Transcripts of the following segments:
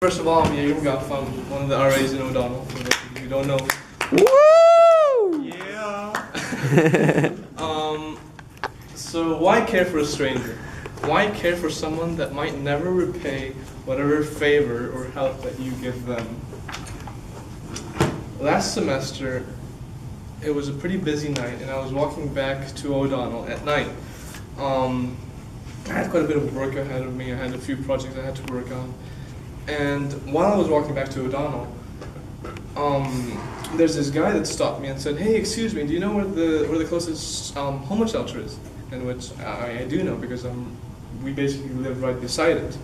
First of all, I'm Jaeger from one of the RAs in O'Donnell, for those of you who don't know. Woo! Yeah! So why care for a stranger? Why care for someone that might never repay whatever favor or help that you give them? Last semester, it was a pretty busy night, and I was walking back to O'Donnell at night. I had quite a bit of work ahead of me. I had a few projects I had to work on. And while I was walking back to O'Donnell, there's this guy that stopped me and said, "Hey, excuse me, do you know where the closest homeless shelter is?" And which I do know because we basically live right beside it.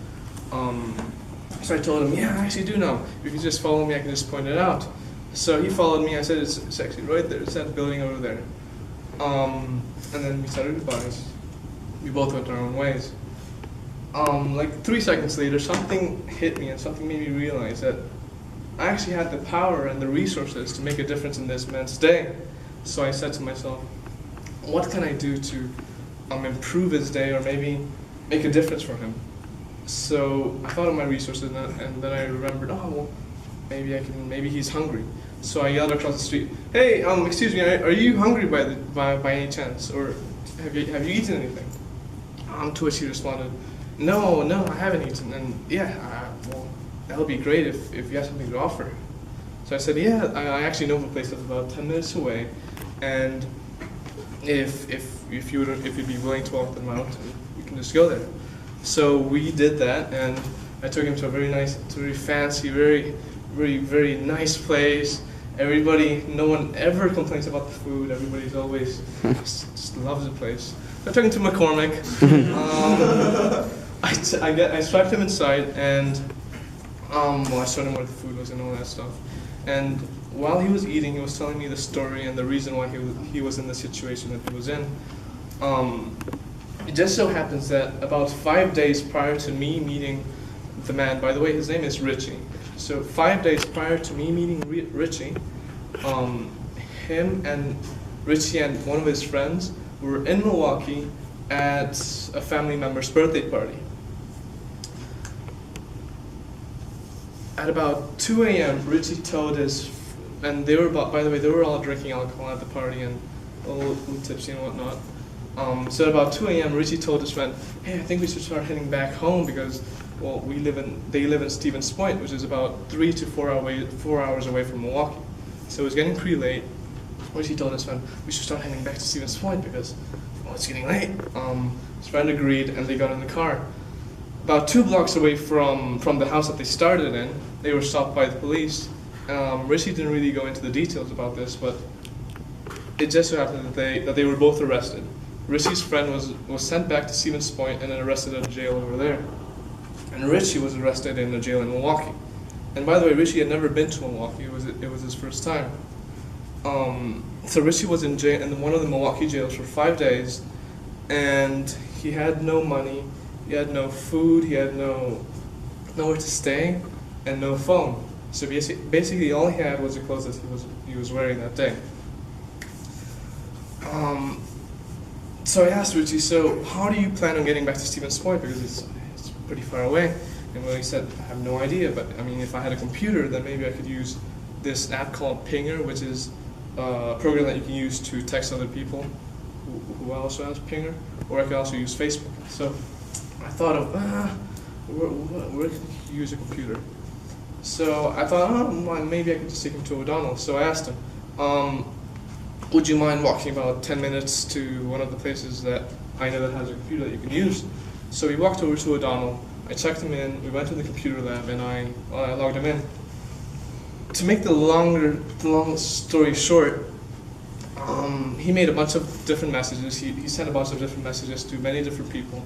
So I told him, "Yeah, I actually do know. If you just follow me, I can just point it out." So he followed me. I said, "It's actually right there. It's that building over there." And then we said our goodbyes. We both went our own ways. Like 3 seconds later, something hit me and something made me realize that I actually had the power and the resources to make a difference in this man's day. So I said to myself, what can I do to improve his day or maybe make a difference for him? So I thought of my resources and then I remembered, oh, well, maybe he's hungry. So I yelled across the street, "Hey, excuse me, are you hungry by any chance? Or have you eaten anything?" To which he responded, No, I haven't eaten, and yeah, well, that would be great if you have something to offer. So I said, yeah, I actually know of a place that's about 10 minutes away, and if you'd be willing to walk them out, we can just go there. So we did that, and I took him to a very fancy, very nice place. No one ever complains about the food. Everybody's always just loves the place. So I took him to McCormick. I swept him inside, and I showed him where the food was and all that stuff. And while he was eating, he was telling me the story and the reason why he was in the situation that he was in. It just so happens that about 5 days prior to me meeting the man, by the way, his name is Richie. So 5 days prior to me meeting Richie, him and Richie and one of his friends were in Milwaukee at a family member's birthday party. At about 2 a.m., Richie told and they were all drinking alcohol at the party and a little tipsy and whatnot. So at about 2 a.m., Richie told his friend, "Hey, I think we should start heading back home because, well, they live in Stevens Point, which is about 3 to 4 hours away from Milwaukee." So it was getting pretty late. Richie told his friend, "We should start heading back to Stevens Point because, well, it's getting late." His friend agreed, and they got in the car. About 2 blocks away from the house that they started in, they were stopped by the police. Richie didn't really go into the details about this, but it just so happened that they were both arrested. Richie's friend was sent back to Stevens Point and then arrested at a jail over there. And Richie was arrested in a jail in Milwaukee. And by the way, Richie had never been to Milwaukee. It was his first time. So Richie was in jail in one of the Milwaukee jails for 5 days, and he had no money, he had no food, he had nowhere to stay, and no phone. So basically all he had was the clothes that he was wearing that day. So I asked Richie, "So how do you plan on getting back to Stevens Point because it's pretty far away?" And he said, "I have no idea, but I mean, if I had a computer, then maybe I could use this app called Pinger, which is a program that you can use to text other people who also has Pinger, or I could also use Facebook." So I thought of, where can you use a computer? So I thought, well, maybe I could just take him to O'Donnell. So I asked him, would you mind walking about 10 minutes to one of the places that I know that has a computer that you can use? So we walked over to O'Donnell, I checked him in, we went to the computer lab, and I logged him in. To make the long story short, he made a bunch of different messages. He sent a bunch of different messages to many different people.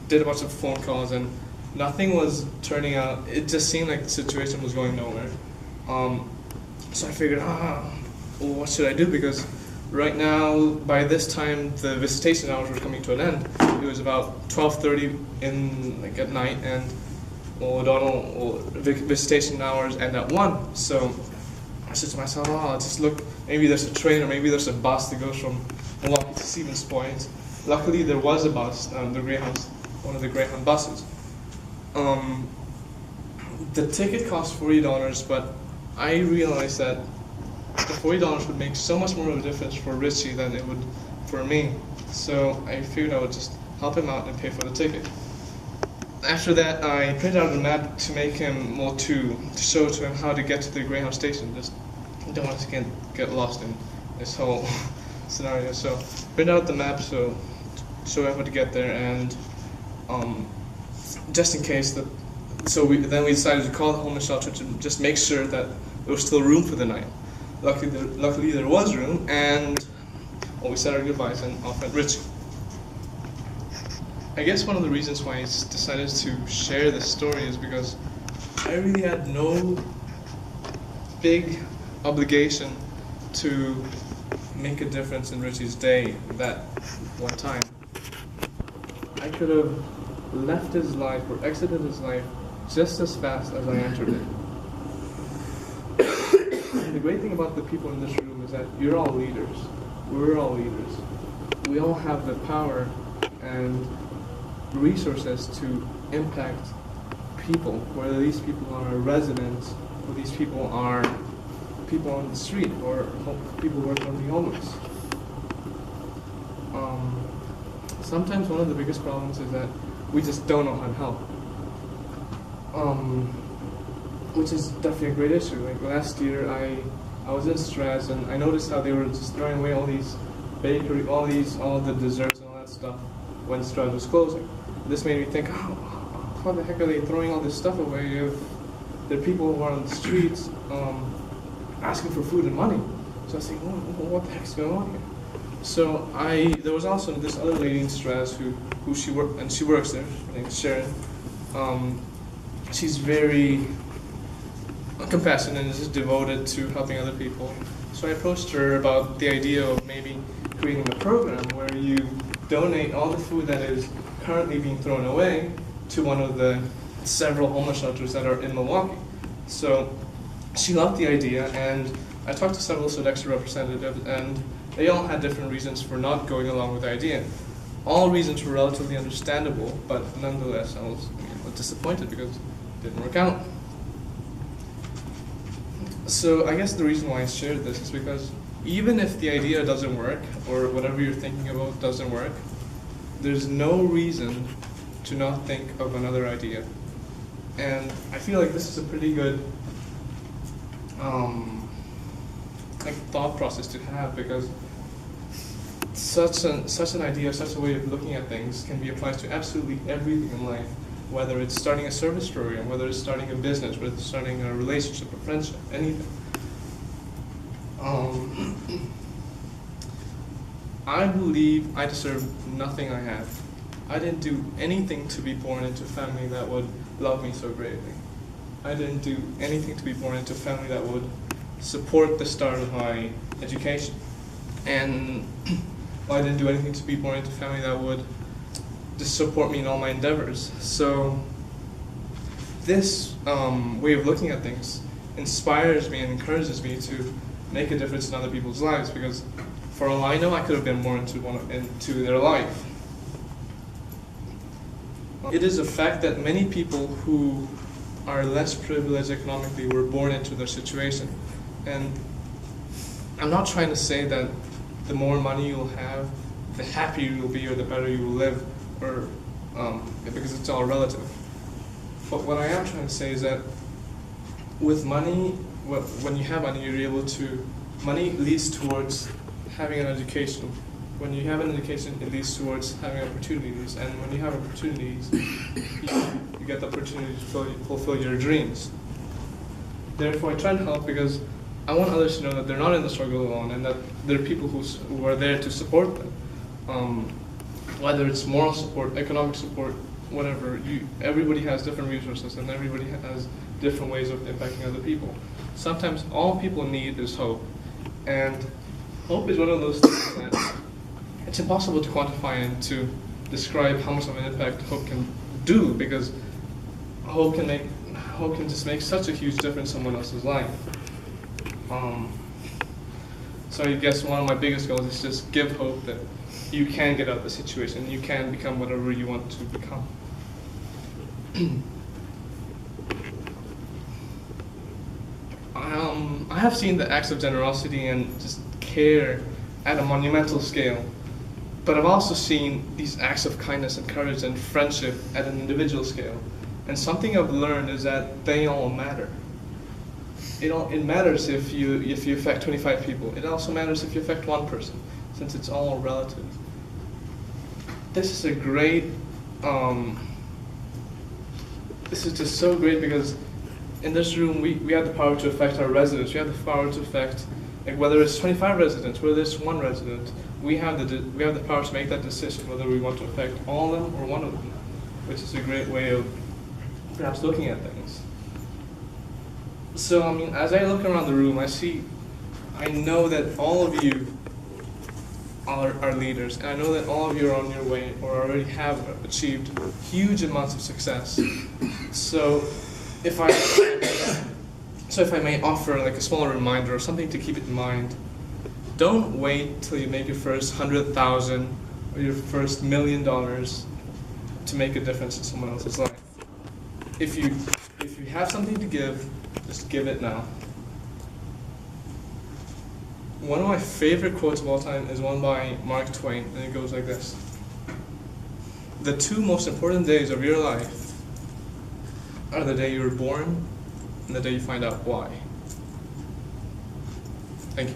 Did a bunch of phone calls, and nothing was turning out. It just seemed like the situation was going nowhere. So I figured, well, what should I do? Because right now, by this time, the visitation hours were coming to an end. It was about 12:30 at night, and O'Donnell visitation hours end at 1. So I said to myself, just look, maybe there's a train or maybe there's a bus that goes from Milwaukee to Stevens Point. Luckily, there was a bus, one of the Greyhound buses. the ticket cost $40, but I realized that the $40 would make so much more of a difference for Richie than it would for me. So I figured I would just help him out and pay for the ticket. After that, I printed out a map to make him, well, to show to him how to get to the Greyhound station. Just don't want to get lost in this whole scenario. So printed out the map so show him how to get there, and just in case that. So then we decided to call the homeless shelter to just make sure that there was still room for the night. Luckily there was room, and well, we said our goodbyes and off went Richie. I guess one of the reasons why I decided to share this story is because I really had no big obligation to make a difference in Richie's day that one time. I could have left his life or exited his life just as fast as I entered it. And the great thing about the people in this room is that you're all leaders. We're all leaders. We all have the power and resources to impact people, whether these people are residents or these people are people on the street or people who are currently homeless. Sometimes one of the biggest problems is that we just don't know how to help. Which is definitely a great issue. Like last year, I was in Straz and I noticed how they were just throwing away all these bakery, all the desserts and all that stuff when Straz was closing. This made me think, oh, how the heck are they throwing all this stuff away if there are people who are on the streets asking for food and money? So I was thinking, what the heck's going on here? So there was also this other lady in Straz who she works there. Her name is Sharon. She's very compassionate and is just devoted to helping other people. So I approached her about the idea of maybe creating a program where you donate all the food that is currently being thrown away to one of the several homeless shelters that are in Milwaukee. So she loved the idea, and I talked to several Sodexo representatives, and they all had different reasons for not going along with the idea. All reasons were relatively understandable, but nonetheless I was disappointed because it didn't work out. So I guess the reason why I shared this is because even if the idea doesn't work, or whatever you're thinking about doesn't work, there's no reason to not think of another idea. And I feel like this is a pretty good thought process to have, because such an idea, such a way of looking at things can be applied to absolutely everything in life, whether it's starting a service program, whether it's starting a business, whether it's starting a relationship, a friendship, anything. I believe I deserve nothing I have. I didn't do anything to be born into a family that would love me so greatly. I didn't do anything to be born into a family that would support the start of my education. And I didn't do anything to be born into a family that would just support me in all my endeavors. So this way of looking at things inspires me and encourages me to make a difference in other people's lives, because for all I know, I could have been more into their life. It is a fact that many people who are less privileged economically were born into their situation. And I'm not trying to say that the more money you'll have, the happier you'll be or the better you will live, or because it's all relative. But what I am trying to say is that with money, when you have money, you're able to, money leads towards having an education. When you have an education, it leads towards having opportunities. And when you have opportunities, you get the opportunity to fulfill your dreams. Therefore, I try to help because I want others to know that they're not in the struggle alone, and that there are people who are there to support them. Whether it's moral support, economic support, whatever, everybody has different resources and everybody has different ways of impacting other people. Sometimes all people need is hope. And hope is one of those things that it's impossible to quantify and to describe how much of an impact hope can do, because hope can just make such a huge difference in someone else's life. So I guess one of my biggest goals is just give hope that you can get out of the situation, you can become whatever you want to become. I have seen the acts of generosity and just care at a monumental scale, but I've also seen these acts of kindness and courage and friendship at an individual scale. And something I've learned is that they all matter. It matters if you affect 25 people. It also matters if you affect one person, since it's all relative. This is a great. This is just so great because in this room we have the power to affect our residents. We have the power to affect, like, whether it's 25 residents, whether it's one resident. We have the power to make that decision whether we want to affect all of them or one of them, which is a great way of perhaps looking at things. So, I mean, as I look around the room, I know that all of you are leaders, and I know that all of you are on your way or already have achieved huge amounts of success. So, if I may offer like a smaller reminder or something to keep in mind, don't wait till you make your first 100,000 or your first $1 million to make a difference in someone else's life. If you have something to give, just give it now. One of my favorite quotes of all time is one by Mark Twain, and it goes like this: "The two most important days of your life are the day you were born and the day you find out why." Thank you.